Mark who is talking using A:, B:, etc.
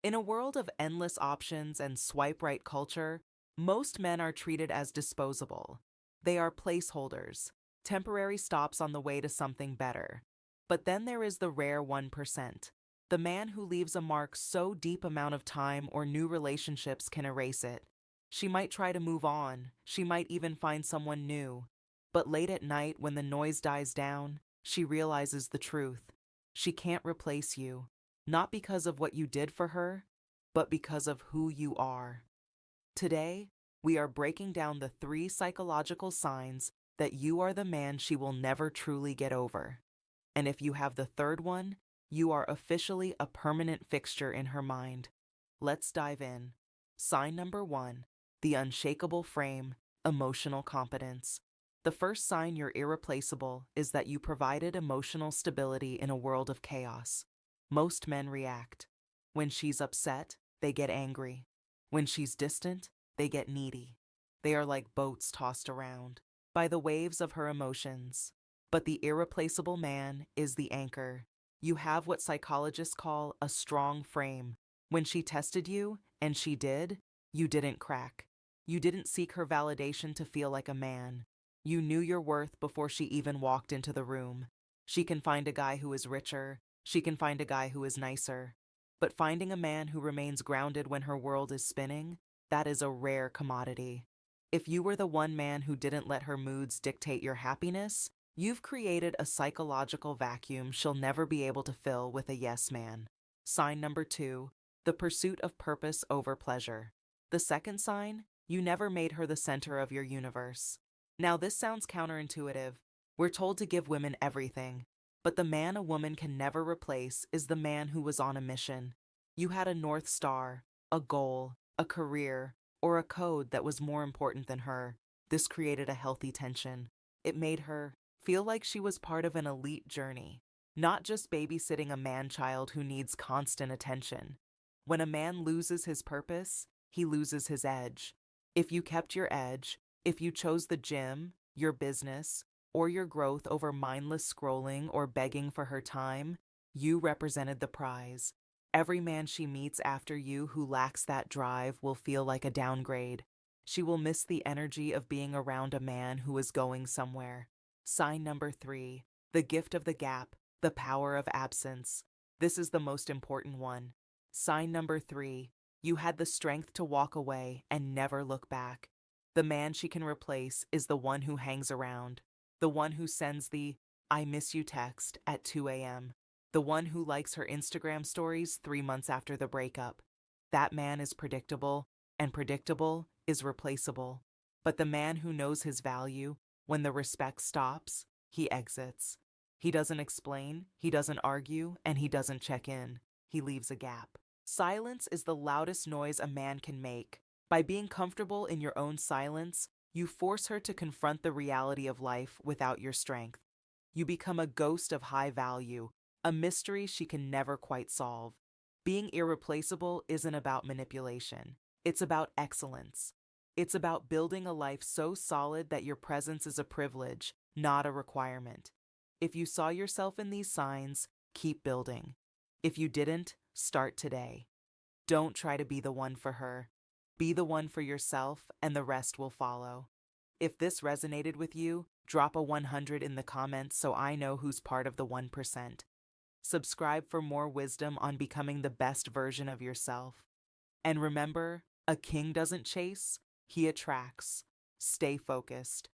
A: In a world of endless options and swipe right culture, most men are treated as disposable. They are placeholders, temporary stops on the way to something better. But then there is the rare 1%, the man who leaves a mark so deep amount of time or new relationships can erase it. She might try to move on, she might even find someone new. But late at night, when the noise dies down, she realizes the truth. She can't replace you, not because of what you did for her, but because of who you are. Today, we are breaking down the 3 psychological signs that you are the man she will never truly get over. And if you have the third one, you are officially a permanent fixture in her mind. Let's dive in. Sign number 1, the unshakable frame, emotional competence. The first sign you're irreplaceable is that you provided emotional stability in a world of chaos. Most men react. When she's upset, they get angry. When she's distant, they get needy. They are like boats tossed around by the waves of her emotions. But the irreplaceable man is the anchor. You have what psychologists call a strong frame. When she tested you, and she did, you didn't crack. You didn't seek her validation to feel like a man. You knew your worth before she even walked into the room. She can find a guy who is richer. She can find a guy who is nicer. But finding a man who remains grounded when her world is spinning, that is a rare commodity. If you were the one man who didn't let her moods dictate your happiness, you've created a psychological vacuum she'll never be able to fill with a yes man. Sign number 2, the pursuit of purpose over pleasure. The second sign, you never made her the center of your universe. Now this sounds counterintuitive. We're told to give women everything. But the man a woman can never replace is the man who was on a mission. You had a North Star, a goal, a career, or a code that was more important than her. This created a healthy tension. It made her feel like she was part of an elite journey, not just babysitting a man-child who needs constant attention. When a man loses his purpose, he loses his edge. If you kept your edge, if you chose the gym, your business, or your growth over mindless scrolling or begging for her time, you represented the prize. Every man she meets after you who lacks that drive will feel like a downgrade. She will miss the energy of being around a man who is going somewhere. Sign number 3, the gift of the gap, the power of absence. This is the most important one. Sign number 3, you had the strength to walk away and never look back. The man she can replace is the one who hangs around. The one who sends the "I miss you" text at 2 a.m. The one who likes her Instagram stories 3 months after the breakup. That man is predictable, and predictable is replaceable. But the man who knows his value, when the respect stops, he exits. He doesn't explain, he doesn't argue, and he doesn't check in. He leaves a gap. Silence is the loudest noise a man can make. By being comfortable in your own silence, you force her to confront the reality of life without your strength. You become a ghost of high value, a mystery she can never quite solve. Being irreplaceable isn't about manipulation. It's about excellence. It's about building a life so solid that your presence is a privilege, not a requirement. If you saw yourself in these signs, keep building. If you didn't, start today. Don't try to be the one for her. Be the one for yourself, and the rest will follow. If this resonated with you, drop a 100 in the comments so I know who's part of the 1%. Subscribe for more wisdom on becoming the best version of yourself. And remember, a king doesn't chase, he attracts. Stay focused.